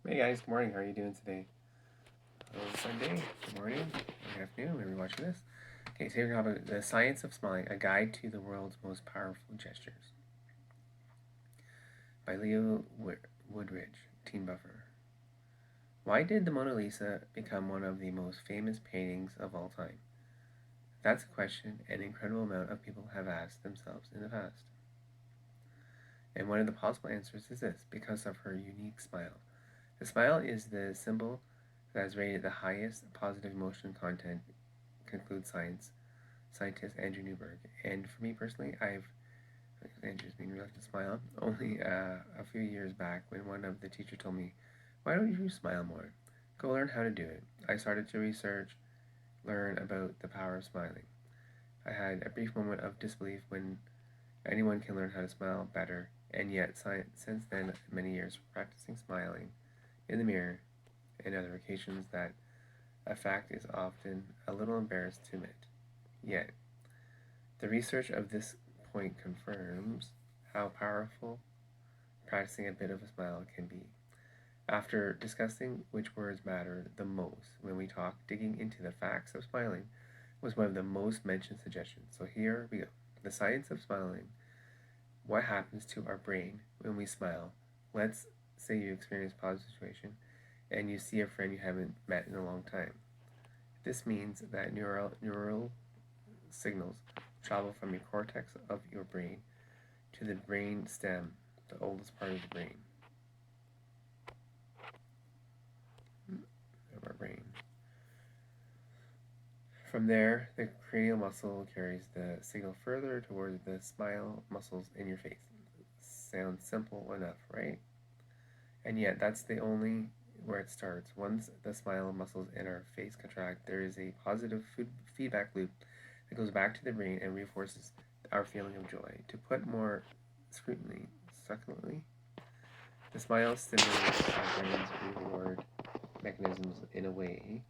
Hey guys, good morning. How are you doing today? Sunday. Good morning. Good afternoon. Whenever you're watching this. Okay, so here we have the science of smiling: a guide to the world's most powerful gestures by Leo Woodridge, teen buffer. Why did the Mona Lisa become one of the most famous paintings of all time? That's a question an incredible amount of people have asked themselves in the past. And one of the possible answers is this: because of her unique smile. The smile is the symbol that is rated the highest positive emotion content, concludes scientist Andrew Newberg. And for me personally, Andrew's being reluctant to smile only a few years back when one of the teachers told me, "Why don't you smile more? Go learn how to do it." I started to research, learn about the power of smiling. I had a brief moment of disbelief when anyone can learn how to smile better, and yet since then, many years practicing smiling in the mirror and other occasions that a fact is often a little embarrassed to admit. Yet, the research of this point confirms how powerful practicing a bit of a smile can be. After discussing which words matter the most when we talk, digging into the facts of smiling was one of the most mentioned suggestions. So here we go. The science of smiling. What happens to our brain when we smile? Let's say you experience a positive situation and you see a friend you haven't met in a long time. This means that neural signals travel from your cortex of your brain to the brain stem, the oldest part of the brain of our brain. From there, the cranial muscle carries the signal further towards the smile muscles in your face. Sounds simple enough, right? And yet, that's the only where it starts. Once the smile muscles in our face contract, there is a positive feedback loop that goes back to the brain and reinforces our feeling of joy. To put more succinctly, the smile stimulates our brain's reward mechanisms in a way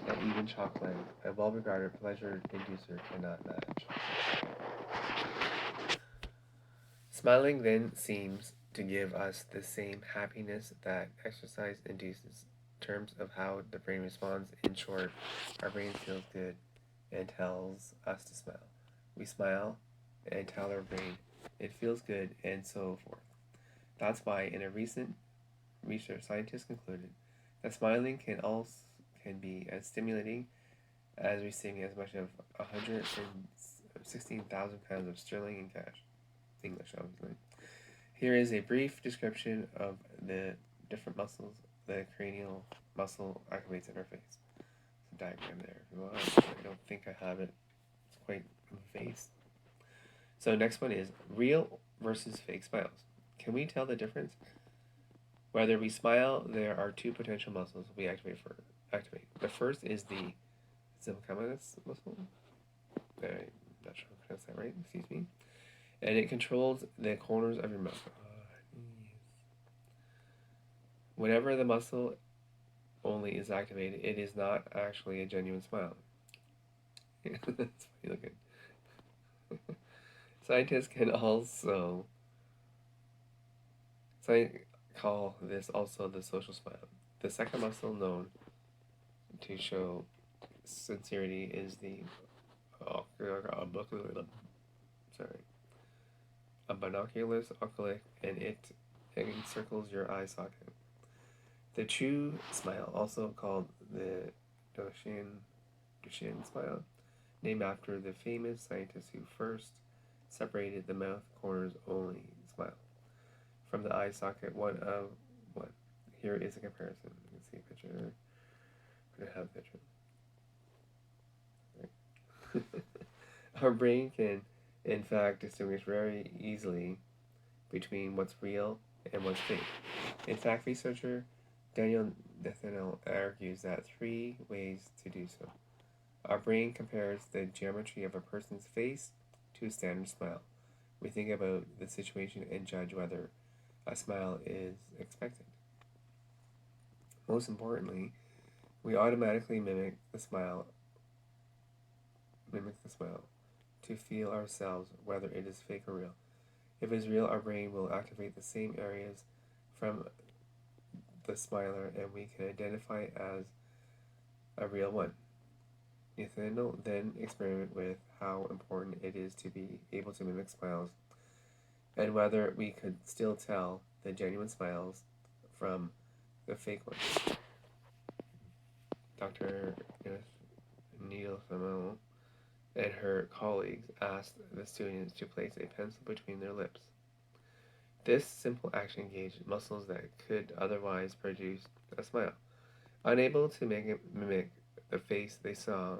that even chocolate, a well regarded pleasure inducer, cannot match. Smiling then seems to give us the same happiness that exercise induces. In terms of how the brain responds, in short, our brain feels good and tells us to smile. We smile and tell our brain it feels good, and so forth. That's why, in a recent research, scientists concluded that smiling can be as stimulating as receiving as much as 116,000 pounds of sterling in cash. English, obviously. Here is a brief description of the different muscles the cranial muscle activates in our face. It's a diagram there. Well, I don't think I have it. It's quite in the face. So next one is real versus fake smiles. Can we tell the difference? Whether we smile, there are two potential muscles we activate. The first is the subcutaneous muscle. I'm not sure if I pronounced that right. Excuse me. And it controls the corners of your mouth. Whenever the muscle only is activated, it is not actually a genuine smile. That's funny looking. Scientists can also call this also the social smile. The second muscle known to show sincerity is the sorry, a binoculus oculic, and it encircles your eye socket. The true smile, also called the Duchenne smile, named after the famous scientist who first separated the mouth corners only smile from the eye socket. One. Here is a comparison. You can see a picture. We're gonna have a picture. Right. Our brain can, in fact, distinguish very easily between what's real and what's fake. In fact, researcher Daniel Nathaniel argues that three ways to do so. Our brain compares the geometry of a person's face to a standard smile. We think about the situation and judge whether a smile is expected. Most importantly, we automatically mimic the smile to feel ourselves whether it is fake or real. If it is real, our brain will activate the same areas from the smiler and we can identify it as a real one. Nathaniel then experimented with how important it is to be able to mimic smiles and whether we could still tell the genuine smiles from the fake ones. Dr. Neil Thamel and her colleagues asked the students to place a pencil between their lips. This simple action engaged muscles that could otherwise produce a smile. Unable to mimic the face they saw,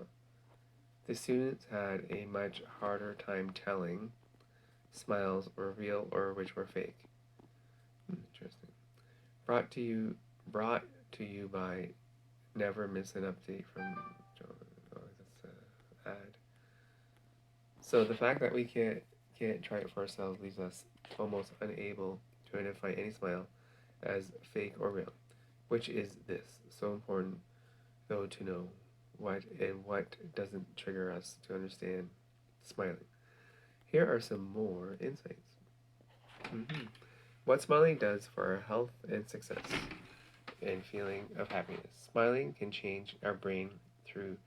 the students had a much harder time telling smiles were real or which were fake. Interesting. Brought to you by Never Miss an Update from ad. So the fact that we can't try it for ourselves leaves us almost unable to identify any smile as fake or real. Which is this? So important though to know what and what doesn't trigger us to understand smiling. Here are some more insights. What smiling does for our health and success and feeling of happiness. Smiling can change our brain through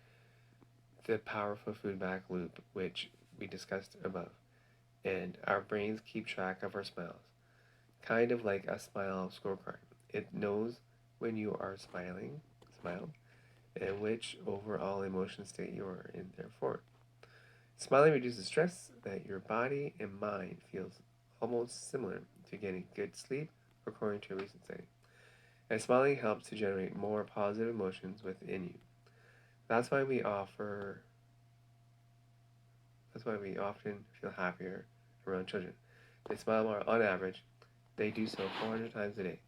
the powerful feedback loop, which we discussed above. And our brains keep track of our smiles, kind of like a smile scorecard. It knows when you are smiled, and which overall emotion state you are in, therefore. Smiling reduces stress that your body and mind feels almost similar to getting good sleep, according to a recent study. And smiling helps to generate more positive emotions within you. That's why we often feel happier around children. They smile more on average. They do so 400 times a day.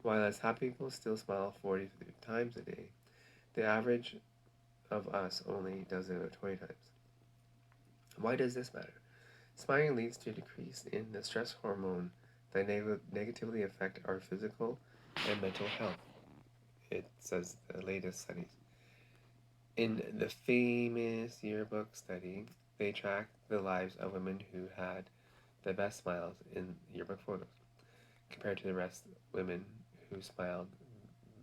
While as happy people still smile 40 times a day, the average of us only does it about 20 times. Why does this matter? Smiling leads to a decrease in the stress hormone that negatively affect our physical and mental health. It says the latest studies. In the famous yearbook study, they tracked the lives of women who had the best smiles in yearbook photos, compared to the rest of women who smiled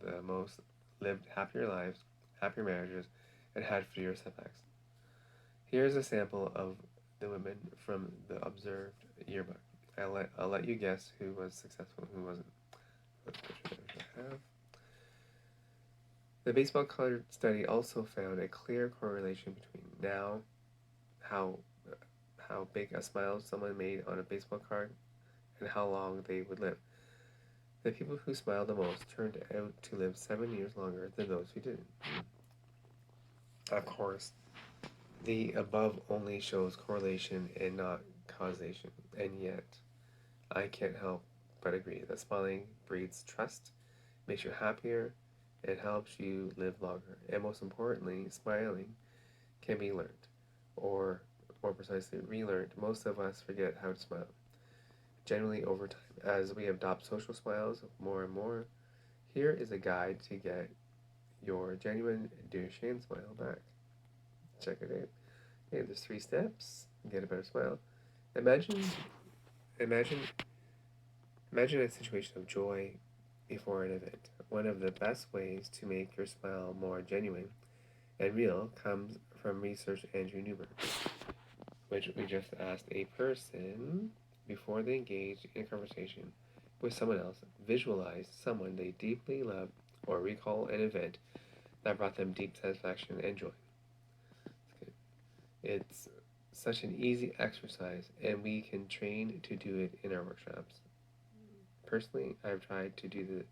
the most, lived happier lives, happier marriages, and had fewer setbacks. Here's a sample of the women from the observed yearbook. I'll let you guess who was successful and who wasn't. Let's have. The baseball card study also found a clear correlation between how big a smile someone made on a baseball card and how long they would live. The people who smiled the most turned out to live 7 years longer than those who didn't. Of course, the above only shows correlation and not causation, and yet I can't help but agree that smiling breeds trust, makes you happier, and helps you live longer. And most importantly, smiling can be learned, or more precisely, relearned. Most of us forget how to smile, generally over time. As we adopt social smiles more and more, here is a guide to get your genuine Duchenne smile back. Check it out. Okay, there's 3 steps. Get a better smile. Imagine a situation of joy before an event. One of the best ways to make your smile more genuine and real comes from research Andrew Newberg, which we just asked a person before they engage in a conversation with someone else, visualize someone they deeply love or recall an event that brought them deep satisfaction and joy. It's such an easy exercise, and we can train to do it in our workshops. Personally, I've tried to do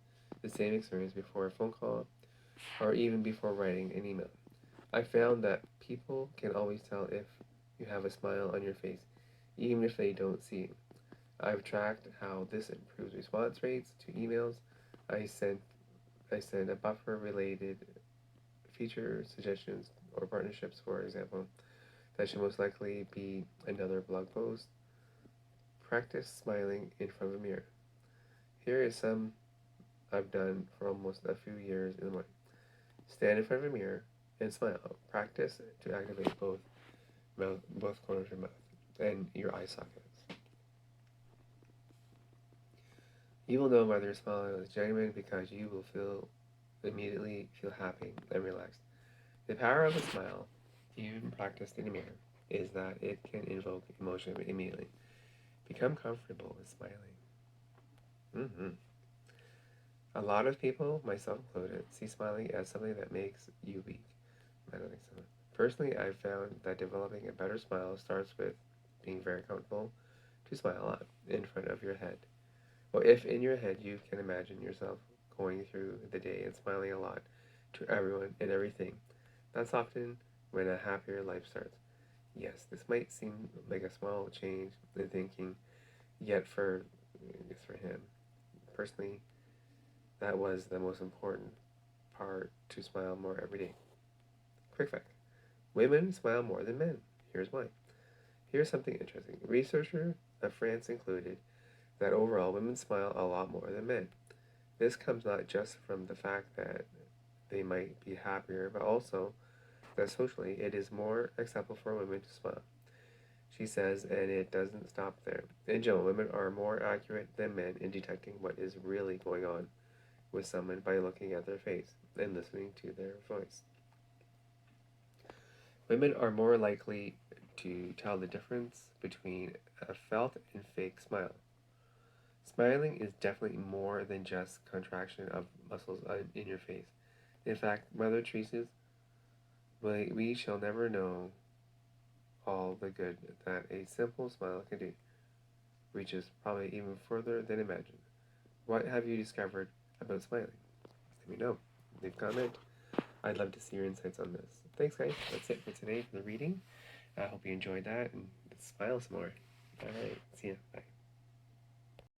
the same experience before a phone call or even before writing an email. I found that people can always tell if you have a smile on your face, even if they don't see it. I've tracked how this improves response rates to emails I send a buffer related feature suggestions or partnerships, for example. That should most likely be another blog post. Practice smiling in front of a mirror. Here is some I've done for almost a few years in the morning. Stand in front of a mirror and smile. Practice to activate both corners of your mouth and your eye sockets. You will know whether your smile is genuine because you will immediately feel happy and relaxed. The power of a smile, even practiced in a mirror, is that it can invoke emotion immediately. Become comfortable with smiling. Mm-hmm. A lot of people, myself included, see smiling as something that makes you weak. I don't think so. Personally, I've found that developing a better smile starts with being very comfortable to smile out in front of your head. Well, if in your head you can imagine yourself going through the day and smiling a lot to everyone and everything, that's often when a happier life starts. Yes, this might seem like a small change in thinking, yet for him personally, that was the most important part to smile more every day. Quick fact: women smile more than men. Here's why. Here's something interesting. Researchers of France included that overall women smile a lot more than men. This comes not just from the fact that they might be happier, but also that socially it is more acceptable for women to smile. She says, and it doesn't stop there. In general, women are more accurate than men in detecting what is really going on with someone by looking at their face and listening to their voice. Women are more likely to tell the difference between a felt and fake smile. Smiling is definitely more than just contraction of muscles in your face. In fact, Mother Teresa's we shall never know all the good that a simple smile can do, reaches probably even further than imagined. What have you discovered about smiling? Let me know. Leave a comment. I'd love to see your insights on this. Thanks, guys. That's it for today for the reading. I hope you enjoyed that and smile some more. All right. See ya. Bye.